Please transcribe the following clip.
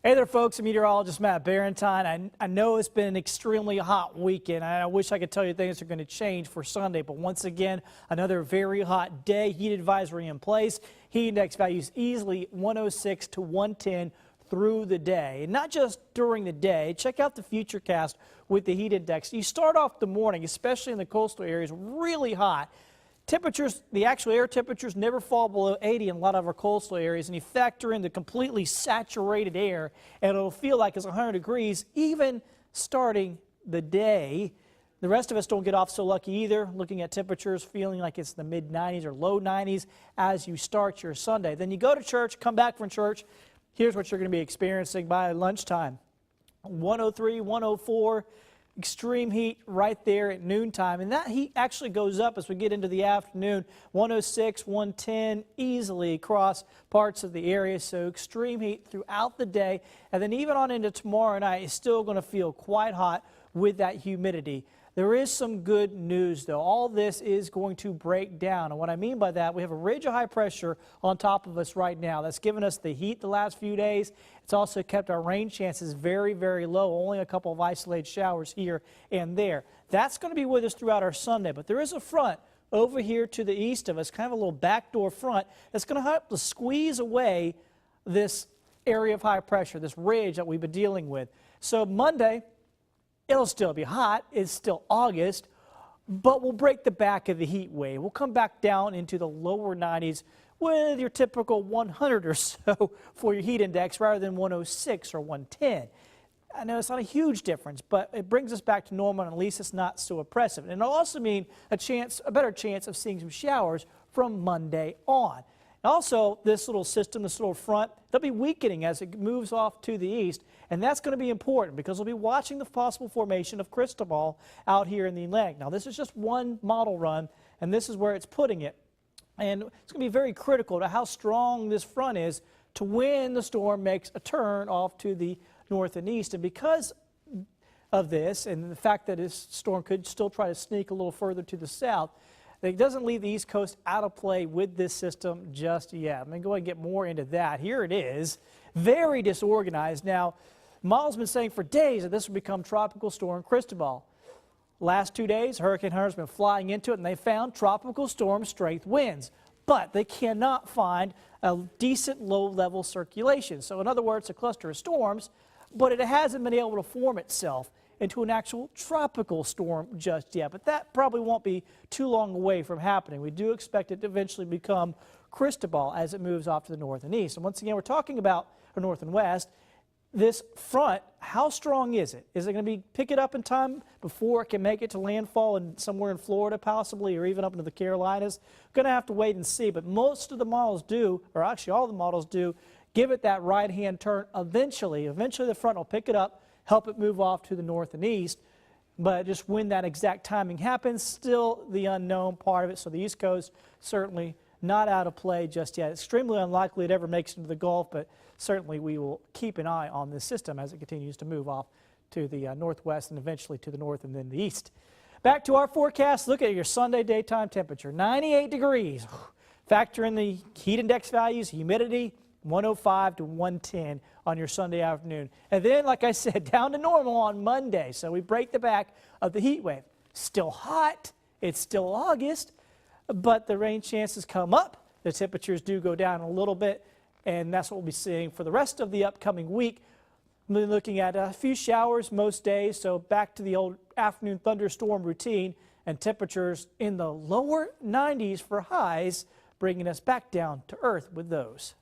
Hey there, folks. I'm meteorologist Matt Barentine. I know it's been an extremely hot weekend. I wish I could tell you things are going to change for Sunday, but once again, another very hot day. Heat advisory in place. Heat index values easily 106 to 110 through the day. And not just during the day. Check out the futurecast with the heat index. You start off the morning, especially in the coastal areas, really hot. Temperatures, the actual air temperatures never fall below 80 in a lot of our coastal areas, and you factor in the completely saturated air, and it'll feel like it's 100 degrees even starting the day. The rest of us don't get off so lucky either, looking at temperatures feeling like it's the mid-90s or low 90s as you start your Sunday. Then you go to church, come back from church. Here's what you're going to be experiencing by lunchtime. 103, 104. Extreme heat right there at noontime, and that heat actually goes up as we get into the afternoon. 106, 110 easily across parts of the area, so extreme heat throughout the day, and then even on into tomorrow night, it's still going to feel quite hot with that humidity. There is some good news, though. All this is going to break down, and what I mean by that, we have a ridge of high pressure on top of us right now. That's given us the heat the last few days. It's also kept our rain chances very, very low, only a couple of isolated showers here and there. That's going to be with us throughout our Sunday, but there is a front over here to the east of us, kind of a little backdoor front, that's going to help to squeeze away this area of high pressure, this ridge that we've been dealing with. So Monday, it'll still be hot. It's still August, but we'll break the back of the heat wave. We'll come back down into the lower 90s with your typical 100 or so for your heat index rather than 106 or 110. I know it's not a huge difference, but it brings us back to normal, and at least it's not so oppressive. And it'll also mean a better chance of seeing some showers from Monday on. Also, this little system, this little front, they'll be weakening as it moves off to the east, and that's going to be important because we'll be watching the possible formation of Cristobal out here in the Atlantic. Now, this is just one model run, and this is where it's putting it. And it's going to be very critical to how strong this front is to when the storm makes a turn off to the north and east. And because of this and the fact that this storm could still try to sneak a little further to the south, it doesn't leave the East Coast out of play with this system just yet. I'm going to go ahead and get more into that. Here it is, very disorganized. Now, models have been saying for days that this will become Tropical Storm Cristobal. Last 2 days, hurricane hunters have been flying into it, and they found tropical storm strength winds. But they cannot find a decent low-level circulation. So in other words, a cluster of storms, but it hasn't been able to form itself into an actual tropical storm just yet. But that probably won't be too long away from happening. We do expect it to eventually become Cristobal as it moves off to the north and east. And once again, we're talking about the north and west. This front, how strong is it? Is it going to pick it up in time before it can make it to landfall and somewhere in Florida possibly, or even up into the Carolinas? Going to have to wait and see, but most of the models do, or actually all the models do, give it that right-hand turn eventually. Eventually the front will pick it up, help it move off to the north and east, but just when that exact timing happens, still the unknown part of it. So the East Coast certainly not out of play just yet. Extremely unlikely it ever makes it into the Gulf, but certainly we will keep an eye on this system as it continues to move off to the northwest and eventually to the north and then the east. Back to our forecast. Look at your Sunday daytime temperature, 98 degrees. Factor in the heat index values, humidity, 105 to 110 on your Sunday afternoon. And then, like I said, down to normal on Monday. So we break the back of the heat wave. Still hot. It's still August, but the rain chances come up. The temperatures do go down a little bit, and that's what we'll be seeing for the rest of the upcoming week. We're looking at a few showers most days, so back to the old afternoon thunderstorm routine, and temperatures in the lower 90s for highs, bringing us back down to earth with those.